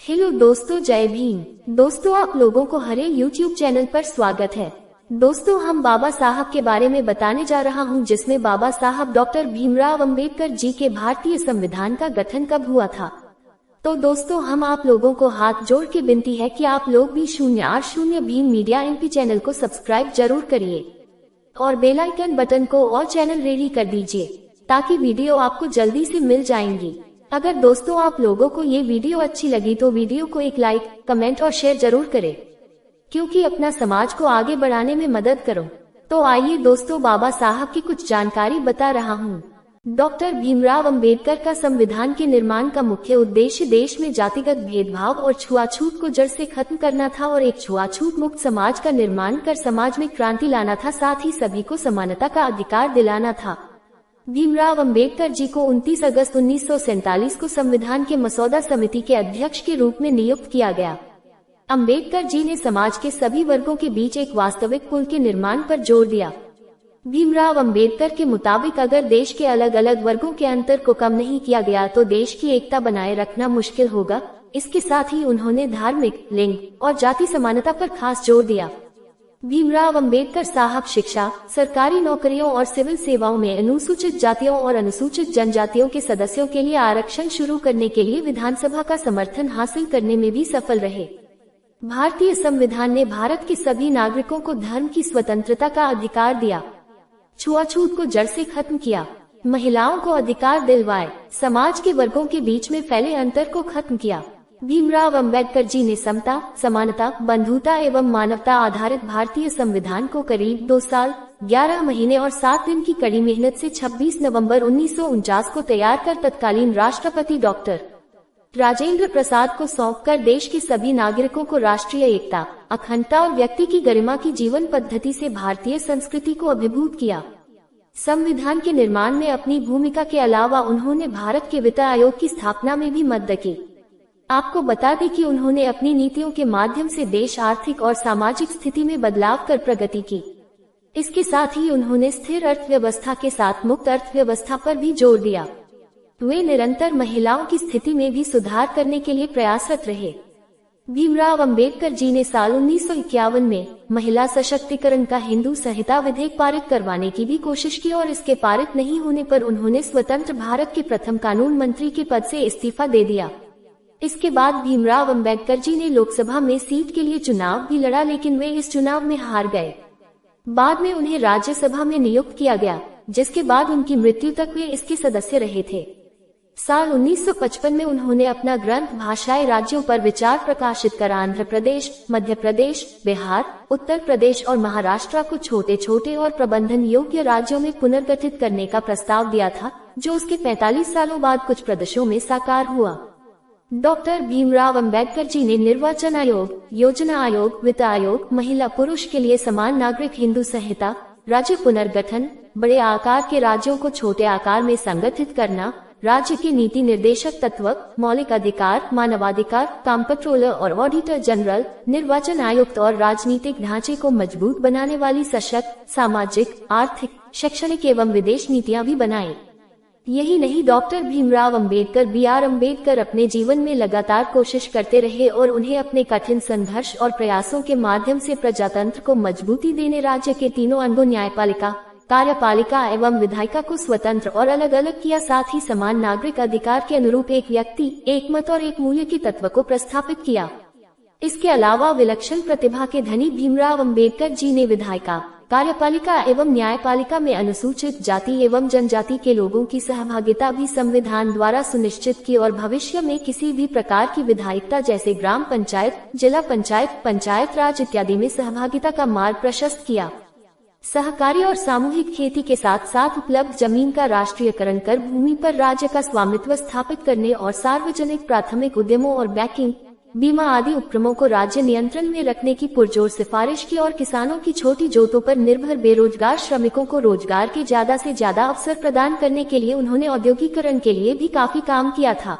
Hello दोस्तों, जय भीम। दोस्तों, आप लोगों को हरे YouTube चैनल पर स्वागत है। दोस्तों, हम बाबा साहब के बारे में बताने जा रहा हूं, जिसमें बाबा साहब डॉक्टर भीमराव अंबेडकर जी के भारतीय संविधान का गठन कब हुआ था। तो दोस्तों, हम आप लोगों को हाथ जोड़ के विनती है कि आप लोग भी 080 भीम मीडिया MP चैनल को सब्सक्राइब जरूर करिए और बेल आइकन बटन को और चैनल रेडी कर दीजिए ताकि वीडियो आपको जल्दी से मिल जाएंगी। अगर दोस्तों आप लोगों को ये वीडियो अच्छी लगी तो वीडियो को एक लाइक, कमेंट और शेयर जरूर करें, क्योंकि अपना समाज को आगे बढ़ाने में मदद करो। तो आइए दोस्तों, बाबा साहब की कुछ जानकारी बता रहा हूँ। डॉक्टर भीमराव अंबेडकर का संविधान के निर्माण का मुख्य उद्देश्य देश में जातिगत भेदभाव और छुआछूत को जड़ से खत्म करना था और एक छुआछूत मुक्त समाज का निर्माण कर समाज में क्रांति लाना था। साथ ही सभी को समानता का अधिकार दिलाना था। भीमराव अंबेडकर जी को 29 अगस्त 1947 को संविधान के मसौदा समिति के अध्यक्ष के रूप में नियुक्त किया गया। अंबेडकर जी ने समाज के सभी वर्गों के बीच एक वास्तविक पुल के निर्माण पर जोर दिया। भीमराव अंबेडकर के मुताबिक अगर देश के अलग अलग वर्गों के अंतर को कम नहीं किया गया तो देश की एकता बनाए रखना मुश्किल होगा। इसके साथ ही उन्होंने धार्मिक, लिंग और जाति समानता पर खास जोर दिया। भीमराव अंबेडकर साहब शिक्षा, सरकारी नौकरियों और सिविल सेवाओं में अनुसूचित जातियों और अनुसूचित जनजातियों के सदस्यों के लिए आरक्षण शुरू करने के लिए विधानसभा का समर्थन हासिल करने में भी सफल रहे। भारतीय संविधान ने भारत के सभी नागरिकों को धर्म की स्वतंत्रता का अधिकार दिया, छुआछूत को जड़ से खत्म किया, महिलाओं को अधिकार दिलवाए, समाज के वर्गों के बीच में फैले अंतर को खत्म किया। भीमराव अंबेडकर जी ने समता, समानता, बंधुता एवं मानवता आधारित भारतीय संविधान को करीब 2 साल, 11 महीने और 7 दिन की कड़ी मेहनत से 26 नवंबर 1949 को तैयार कर तत्कालीन राष्ट्रपति डॉक्टर राजेंद्र प्रसाद को सौंपकर देश के सभी नागरिकों को राष्ट्रीय एकता, अखंडता और व्यक्ति की गरिमा की जीवन पद्धति से भारतीय संस्कृति को अभिभूत किया। संविधान के निर्माण में अपनी भूमिका के अलावा उन्होंने भारत के वित्त आयोग की स्थापना में भी मदद की। आपको बता दें कि उन्होंने अपनी नीतियों के माध्यम से देश आर्थिक और सामाजिक स्थिति में बदलाव कर प्रगति की। इसके साथ ही उन्होंने स्थिर अर्थव्यवस्था के साथ मुक्त अर्थव्यवस्था पर भी जोर दिया। वे निरंतर महिलाओं की स्थिति में भी सुधार करने के लिए प्रयासरत रहे। भीमराव अंबेडकर जी ने साल 1951 में महिला सशक्तिकरण का हिंदू संहिता विधेयक पारित करवाने की भी कोशिश की और इसके पारित नहीं होने पर उन्होंने स्वतंत्र भारत के प्रथम कानून मंत्री के पद से इस्तीफा दे दिया। इसके बाद भीमराव अंबेडकर जी ने लोकसभा में सीट के लिए चुनाव भी लड़ा, लेकिन वे इस चुनाव में हार गए। बाद में उन्हें राज्यसभा में नियुक्त किया गया, जिसके बाद उनकी मृत्यु तक वे इसके सदस्य रहे थे। साल 1955 में उन्होंने अपना ग्रंथ भाषाई राज्यों पर विचार प्रकाशित कर आंध्र प्रदेश, मध्य प्रदेश, बिहार, उत्तर प्रदेश और महाराष्ट्र को छोटे छोटे और प्रबंधन योग्य राज्यों में पुनर्गठित करने का प्रस्ताव दिया था, जो उसके 45 सालों बाद कुछ प्रदेशों में साकार हुआ। डॉक्टर भीमराव अंबेडकर जी ने निर्वाचन आयोग, योजना आयोग, वित्त आयोग, महिला पुरुष के लिए समान नागरिक हिंदू संहिता, राज्य पुनर्गठन, बड़े आकार के राज्यों को छोटे आकार में संगठित करना, राज्य के नीति निर्देशक तत्व, मौलिक अधिकार, मानवाधिकार, कंप्ट्रोलर और ऑडिटर जनरल, निर्वाचन आयुक्त और राजनीतिक ढांचे को मजबूत बनाने वाली सशक्त, सामाजिक, आर्थिक, शैक्षणिक एवं विदेश नीतियां भी बनाई। यही नहीं, डॉक्टर भीमराव अंबेडकर BR अम्बेडकर अपने जीवन में लगातार कोशिश करते रहे और उन्हें अपने कठिन संघर्ष और प्रयासों के माध्यम से प्रजातंत्र को मजबूती देने राज्य के तीनों अंगों न्यायपालिका, कार्यपालिका एवं विधायिका को स्वतंत्र और अलग अलग किया। साथ ही समान नागरिक अधिकार के अनुरूप एक व्यक्ति, एक मत और एक मूल्य के तत्व को प्रस्थापित किया। इसके अलावा विलक्षण प्रतिभा के धनी भीमराव अंबेडकर जी ने विधायिका, कार्यपालिका एवं न्यायपालिका में अनुसूचित जाति एवं जनजाति के लोगों की सहभागिता भी संविधान द्वारा सुनिश्चित की और भविष्य में किसी भी प्रकार की विधायिकता जैसे ग्राम पंचायत, जिला पंचायत, पंचायत राज इत्यादि में सहभागिता का मार्ग प्रशस्त किया। सहकारी और सामूहिक खेती के साथ साथ उपलब्ध जमीन का राष्ट्रीयकरण कर भूमि पर राज्य का स्वामित्व स्थापित करने और सार्वजनिक प्राथमिक उद्यमों और बैंकिंग, बीमा आदि उपक्रमों को राज्य नियंत्रण में रखने की पुरजोर सिफारिश की और किसानों की छोटी जोतों पर निर्भर बेरोजगार श्रमिकों को रोजगार के ज्यादा से ज्यादा अवसर प्रदान करने के लिए उन्होंने औद्योगिकरण के लिए भी काफी काम किया था।